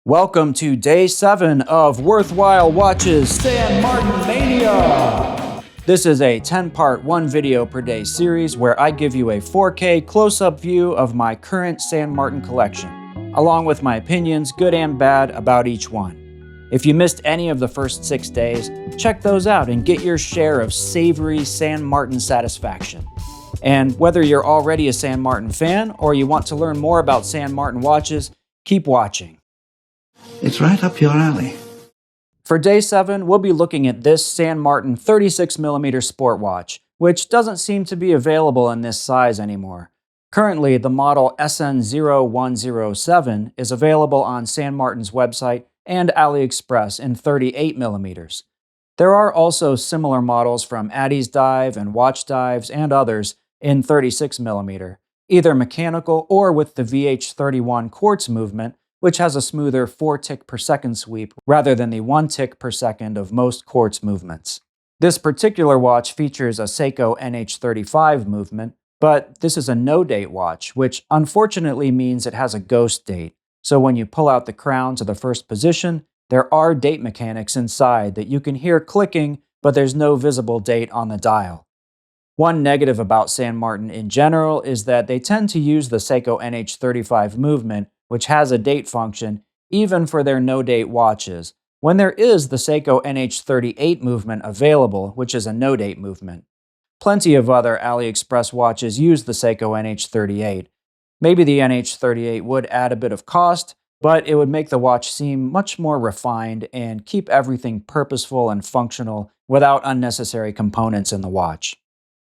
Welcome to day 7 of Worthwhile Watches San Martin Mania! This is a 10-part 1 video per day series where I give you a 4K close-up view of my current San Martin collection, along with my opinions, good and bad, about each one. If you missed any of the first 6 days, check those out and get your share of savory San Martin satisfaction. And whether you're already a San Martin fan or you want to learn more about San Martin watches, keep watching. It's right up your alley. For day 7, we'll be looking at this San Martin 36mm sport watch, which doesn't seem to be available in this size anymore. Currently, the model SN0107 is available on San Martin's website and AliExpress in 38mm. There are also similar models from Addy's Dive and Watch Dives and others in 36mm, either mechanical or with the VH31 quartz movement, which has a smoother 4 tick per second sweep rather than the 1 tick per second of most quartz movements. This particular watch features a Seiko NH35 movement, but this is a no-date watch, which unfortunately means it has a ghost date. So when you pull out the crown to the first position, there are date mechanics inside that you can hear clicking, but there's no visible date on the dial. One negative about San Martin in general is that they tend to use the Seiko NH35 movement, which has a date function, even for their no-date watches, when there is the Seiko NH38 movement available, which is a no-date movement. Plenty of other AliExpress watches use the Seiko NH38. Maybe the NH38 would add a bit of cost, but it would make the watch seem much more refined and keep everything purposeful and functional without unnecessary components in the watch.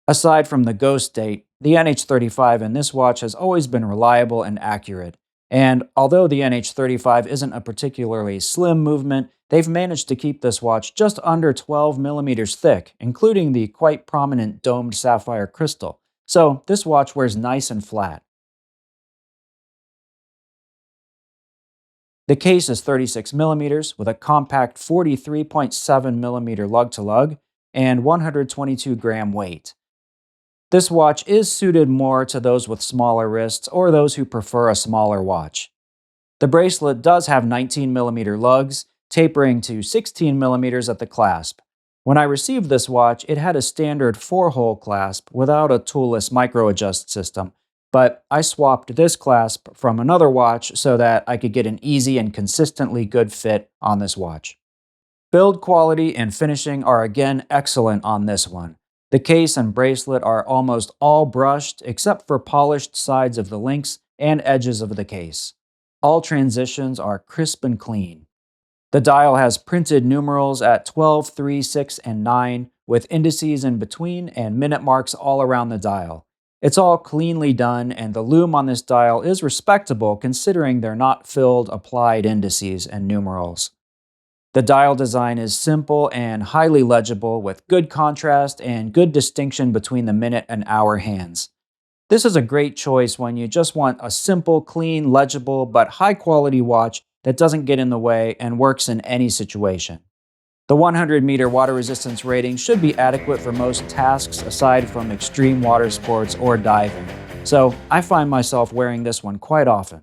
Aside from the ghost date, the NH35 in this watch has always been reliable and accurate. And although the NH35 isn't a particularly slim movement, they've managed to keep this watch just under 12mm thick, including the quite prominent domed sapphire crystal. So this watch wears nice and flat. The case is 36mm with a compact 43.7mm lug-to-lug and 122-gram weight. This watch is suited more to those with smaller wrists or those who prefer a smaller watch. The bracelet does have 19mm lugs, tapering to 16mm at the clasp. When I received this watch, it had a standard 4-hole clasp without a toolless micro-adjust system, but I swapped this clasp from another watch so that I could get an easy and consistently good fit on this watch. Build quality and finishing are again excellent on this one. The case and bracelet are almost all brushed except for polished sides of the links and edges of the case. All transitions are crisp and clean. The dial has printed numerals at 12, 3, 6, and 9 with indices in between and minute marks all around the dial. It's all cleanly done and the lume on this dial is respectable considering they're not filled applied indices and numerals. The dial design is simple and highly legible with good contrast and good distinction between the minute and hour hands. This is a great choice when you just want a simple, clean, legible, but high-quality watch that doesn't get in the way and works in any situation. The 100-meter water resistance rating should be adequate for most tasks aside from extreme water sports or diving, so I find myself wearing this one quite often.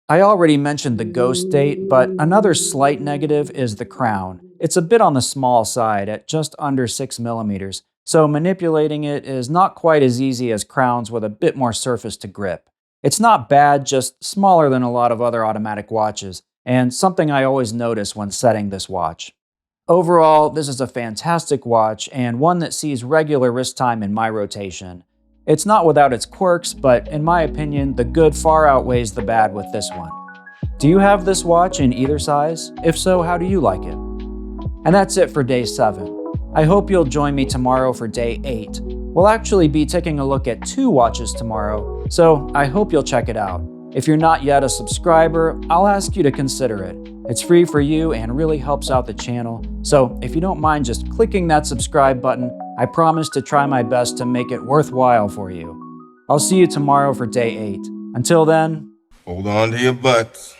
I already mentioned the ghost date, but another slight negative is the crown. It's a bit on the small side at just under 6mm, so manipulating it is not quite as easy as crowns with a bit more surface to grip. It's not bad, just smaller than a lot of other automatic watches, and something I always notice when setting this watch. Overall, this is a fantastic watch and one that sees regular wrist time in my rotation. It's not without its quirks, but in my opinion, the good far outweighs the bad with this one. Do you have this watch in either size? If so, how do you like it? And that's it for day 7. I hope you'll join me tomorrow for day 8. We'll actually be taking a look at 2 watches tomorrow, so I hope you'll check it out. If you're not yet a subscriber, I'll ask you to consider it. It's free for you and really helps out the channel, so if you don't mind just clicking that subscribe button, I promise to try my best to make it worthwhile for you. I'll see you tomorrow for day 8. Until then, hold on to your butts.